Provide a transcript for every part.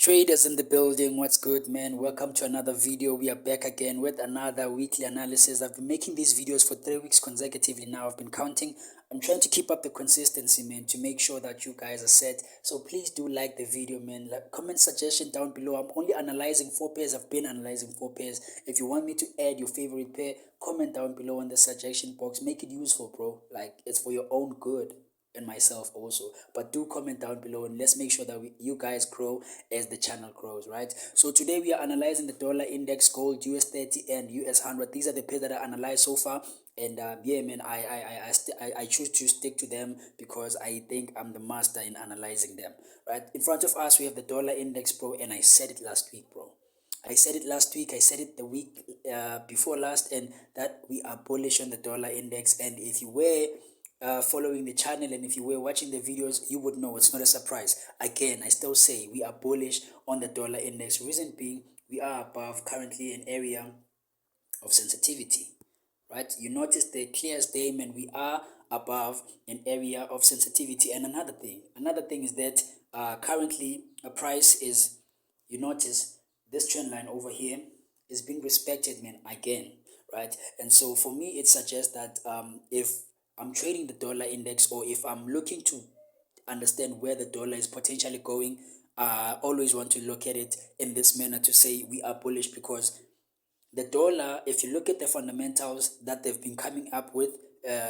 Traders in the building, what's good, man? Welcome to another video. We are back again with another weekly analysis. I've been making these videos for 3 weeks consecutively now. I've been counting. I'm trying to keep up the consistency, man, to make sure that you guys are set. So please do like the video, man. Comment suggestion down below. I'm only analyzing 4 pairs. I've been analyzing 4 pairs. If you want me to add your favorite pair, comment down below in the suggestion box. Make it useful, bro. Like, it's for your own good and myself also, but do comment down below and let's make sure that you guys grow as the channel grows, right? So today we are analyzing the dollar index, gold, US30 and US100. These are the pairs that I analyzed so far, and yeah, man, I choose to stick to them because I think I'm the master in analyzing them, right? In front of us we have the dollar index, bro, and I said it last week, bro. I said it last week, I said it the week before last, and that we are bullish on the dollar index. And if you were following the channel and if you were watching the videos, you would know it's not a surprise. Again, I still say we are bullish on the dollar index. Reason being, we are above currently an area of sensitivity, right? You notice the clear statement, we are above an area of sensitivity. And another thing is that currently a price is, you notice this trend line over here is being respected, man, again, right? And so for me, it suggests that if I'm trading the dollar index, or if I'm looking to understand where the dollar is potentially going, I always want to look at it in this manner to say we are bullish, because the dollar, if you look at the fundamentals that they've been coming up with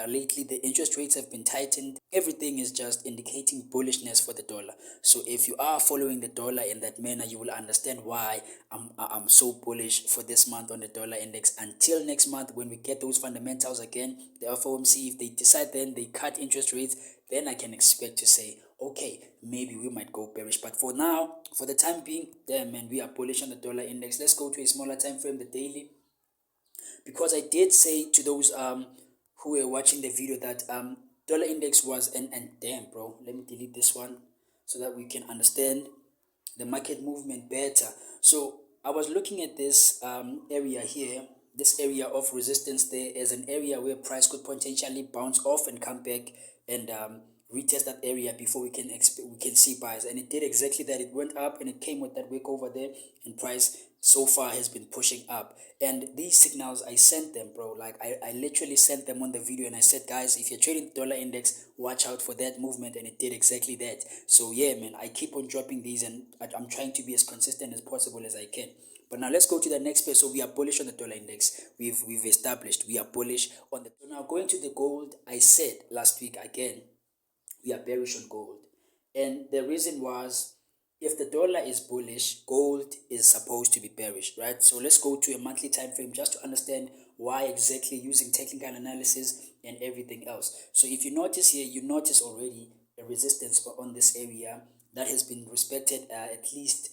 lately, the interest rates have been tightened. Everything is just indicating bullishness for the dollar. So if you are following the dollar in that manner, you will understand why I'm so bullish for this month on the dollar index. Until next month, when we get those fundamentals again, the FOMC, if they decide then they cut interest rates, then I can expect to say, okay, maybe we might go bearish. But for now, for the time being, damn, man, we are bullish on the dollar index. Let's go to a smaller time frame, the daily, because I did say to those who were watching the video that dollar index was, and damn, bro, let me delete this one so that we can understand the market movement better. So I was looking at this area here, this area of resistance there, as an area where price could potentially bounce off and come back and retest that area before we can see buys. And it did exactly that. It went up and it came with that wick over there, and price so far has been pushing up. And these signals, I sent them, bro. Like I literally sent them on the video, and I said, guys, if you're trading the dollar index, watch out for that movement. And it did exactly that. So yeah, man, I keep on dropping these, and I'm trying to be as consistent as possible as I can. But now let's go to the next page. So we are bullish on the dollar index. We've established we are bullish on the. Now going to the gold, I said last week again, we are bearish on gold. And the reason was, if the dollar is bullish, gold is supposed to be bearish, right? So let's go to a monthly time frame just to understand why exactly, using technical analysis and everything else. So if you notice here, you notice already a resistance on this area that has been respected at least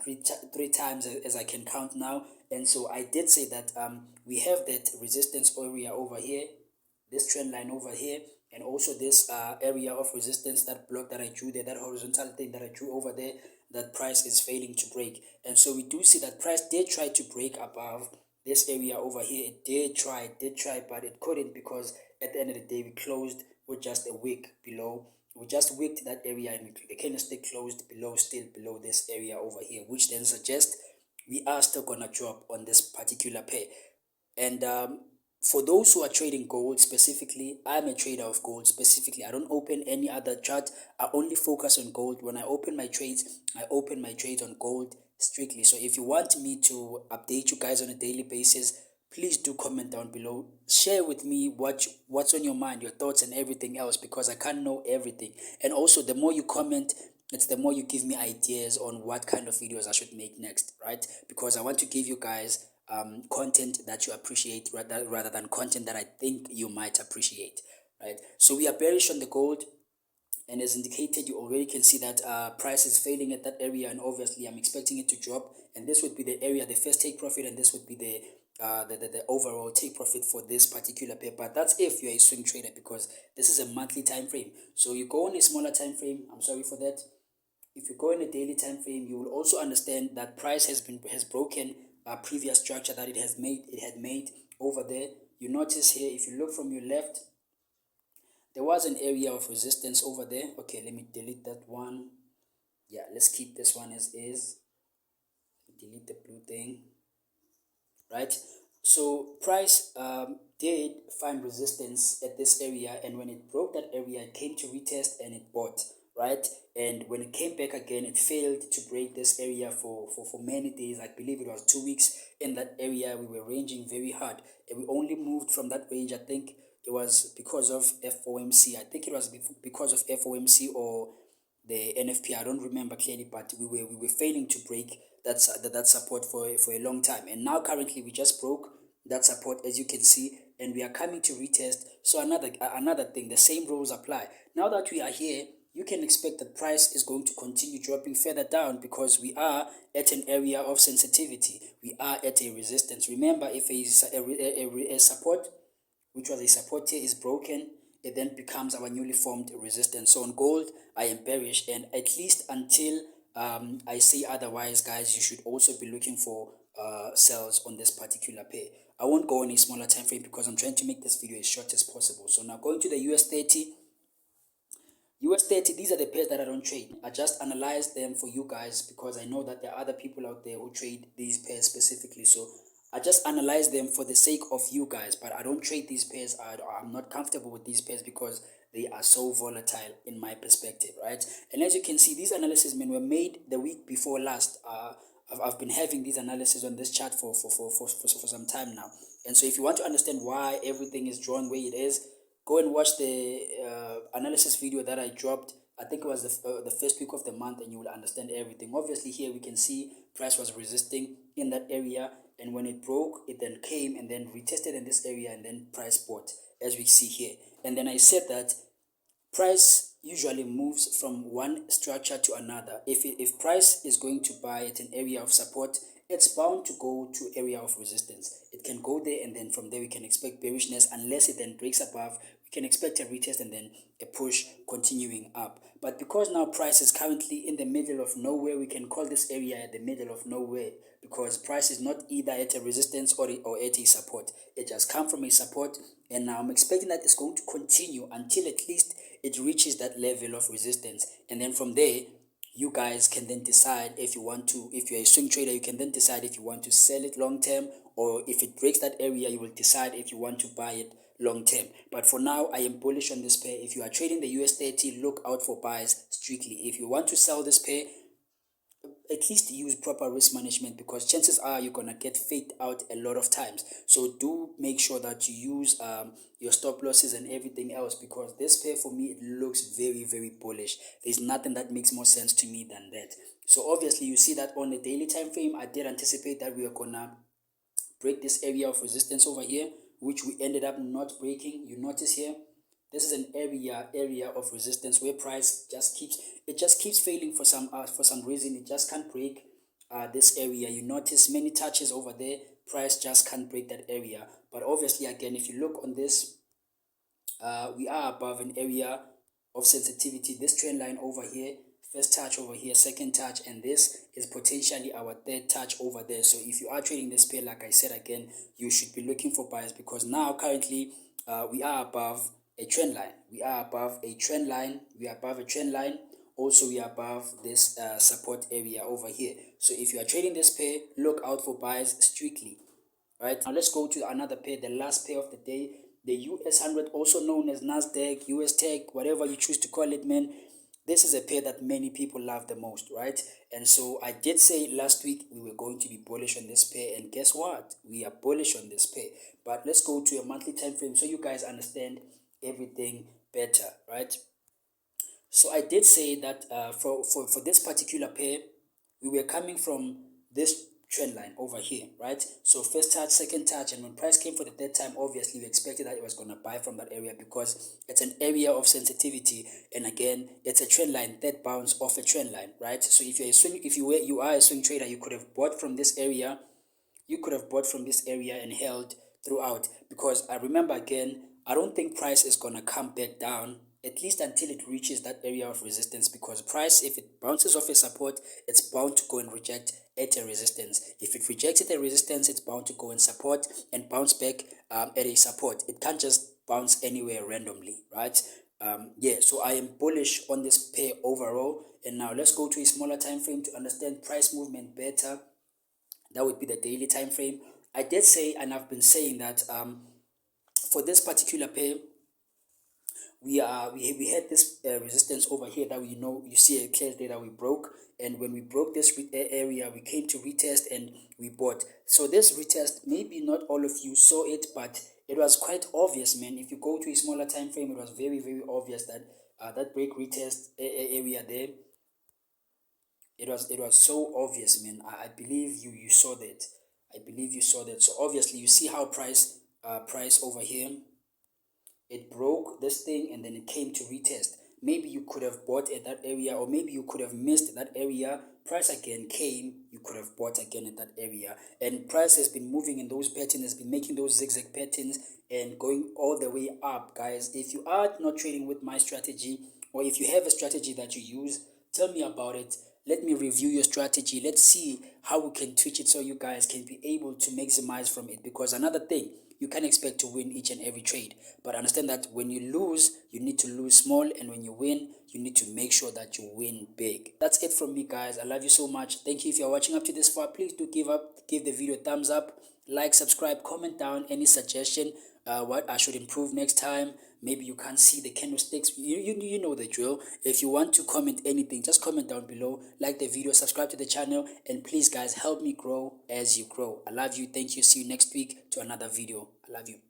three times as I can count now. And so I did say that we have that resistance area over here, this trend line over here, and also this area of resistance, that block that I drew there, that horizontal thing that I drew over there, that price is failing to break. And so we do see that price did try to break above this area over here. It did try, but it couldn't, because at the end of the day, we closed with just a wick below. We just wicked that area, and the candlestick closed below, still below this area over here, which then suggests we are still gonna drop on this particular pair. And for those who are trading gold specifically, I'm a trader of gold specifically. I don't open any other chart. I only focus on gold. When I open my trades, I open my trades on gold strictly. So if you want me to update you guys on a daily basis, please do comment down below. Share with me what's on your mind, your thoughts and everything else, because I can't know everything. And also, the more you comment, it's the more you give me ideas on what kind of videos I should make next, right? Because I want to give you guys content that you appreciate rather than content that I think you might appreciate, right? So we are bearish on the gold, and as indicated, you already can see that price is failing at that area, and obviously I'm expecting it to drop, and this would be the area, the first take profit, and this would be the overall take profit for this particular pair. But that's if you're a swing trader, because this is a monthly time frame. So you go on a smaller time frame, I'm sorry for that. If you go in a daily time frame, you will also understand that price has broken a previous structure that it had made over there. You notice here, if you look from your left, there was an area of resistance over there. Okay, let me delete that one. Yeah, let's keep this one as is. Delete the blue thing, right? So price did find resistance at this area, and when it broke that area, it came to retest and it bought, right? And when it came back again, it failed to break this area for many days. I believe it was 2 weeks in that area. We were ranging very hard, and we only moved from that range. I think it was because of FOMC. I think it was because of FOMC or the NFP. I don't remember clearly, but we were failing to break that support for a long time. And now currently we just broke that support, as you can see, and we are coming to retest. So another thing, the same rules apply. Now that we are here, you can expect that price is going to continue dropping further down because we are at an area of sensitivity. We are at a resistance. Remember, if a support, which was a support here, is broken, it then becomes our newly formed resistance. So on gold, I am bearish, and at least until I say otherwise, guys, you should also be looking for sells on this particular pair. I won't go on a smaller time frame because I'm trying to make this video as short as possible. So now going to the US 30, these are the pairs that I don't trade. I just analyze them for you guys because I know that there are other people out there who trade these pairs specifically. So I just analyze them for the sake of you guys, but I don't trade these pairs. I'm not comfortable with these pairs because they are so volatile in my perspective, right? And as you can see, these analyses, man, were made the week before last. I've been having these analyses on this chart for some time now. And so if you want to understand why everything is drawn where it is, go and watch the analysis video that I dropped. I think it was the first week of the month, and you will understand everything. Obviously, here we can see price was resisting in that area, and when it broke, it then came and then retested in this area, and then price bought, as we see here. And then I said that price usually moves from one structure to another. If price is going to buy at an area of support, it's bound to go to area of resistance. It can go there, and then from there we can expect bearishness unless it then breaks above. We can expect a retest and then a push continuing up. But because now price is currently in the middle of nowhere, we can call this area the middle of nowhere because price is not either at a resistance or at a support. It just come from a support, and now I'm expecting that it's going to continue until at least it reaches that level of resistance. And then from there, you guys can then decide if you want to, if you're a swing trader, you can then decide if you want to sell it long term, or if it breaks that area, you will decide if you want to buy it long term. But for now, I am bullish on this pair. If you are trading the US 30, look out for buys strictly. If you want to sell this pair, at least use proper risk management because chances are you're gonna get faked out a lot of times. So do make sure that you use your stop losses and everything else because this pair for me, it looks very, very bullish. There's nothing that makes more sense to me than that. So obviously you see that on the daily time frame, I did anticipate that we are gonna break this area of resistance over here, which we ended up not breaking. You notice here, this is an area of resistance where price just keeps failing for some reason. It just can't break this area. You notice many touches over there. Price just can't break that area. But obviously, again, if you look on this, we are above an area of sensitivity. This trend line over here, first touch over here, second touch, and this is potentially our third touch over there. So if you are trading this pair, like I said again, you should be looking for buyers because now currently we are above a trend line. We are above a trend line. We are above a trend line. Also, we are above this support area over here. So if you are trading this pair, look out for buys strictly. Right, now let's go to another pair, the last pair of the day, the US 100, also known as NASDAQ, US Tech, whatever you choose to call it, man. This is a pair that many people love the most, right? And so I did say last week we were going to be bullish on this pair, and guess what? We are bullish on this pair. But let's go to a monthly time frame so you guys understand everything better, right? So I did say that for this particular pair, we were coming from this trend line over here, right? So first touch, second touch, and when price came for the third time, obviously we expected that it was going to buy from that area because it's an area of sensitivity, and again, it's a trend line that bounce off a trend line, right? So if you're a swing, you are a swing trader, you could have bought from this area. You could have bought from this area and held throughout because I remember again, I don't think price is going to come back down at least until it reaches that area of resistance because price, if it bounces off a support, it's bound to go and reject at a resistance. If it rejects at a resistance, it's bound to go and support and bounce back at a support. It can't just bounce anywhere randomly, right? Yeah, so I am bullish on this pair overall. And now let's go to a smaller time frame to understand price movement better. That would be the daily time frame. I did say, and I've been saying that for this particular pair, we had this resistance over here that you see it clearly that we broke, and when we broke this area, we came to retest and we bought. So this retest, maybe not all of you saw it, but it was quite obvious, man. If you go to a smaller time frame, it was very, very obvious that that break retest area there, it was so obvious, man. I believe you saw that. I believe you saw that. So obviously you see how price over here, it broke this thing and then it came to retest. Maybe you could have bought at that area, or maybe you could have missed that area. Price again came, you could have bought again at that area. And price has been moving in those patterns, has been making those zigzag patterns and going all the way up, guys. If you are not trading with my strategy, or if you have a strategy that you use, tell me about it. Let me review your strategy. Let's see how we can tweak it so you guys can be able to maximize from it. Because another thing, you can't expect to win each and every trade. But understand that when you lose, you need to lose small. And when you win, you need to make sure that you win big. That's it from me, guys. I love you so much. Thank you. If you're watching up to this far, please do give the video a thumbs up, like, subscribe, comment down any suggestion, what I should improve next time. Maybe you can't see the candlesticks. You know the drill. If you want to comment anything, just comment down below, like the video, subscribe to the channel, and please, guys, help me grow as you grow. I love you. Thank you. See you next week to another video. I love you.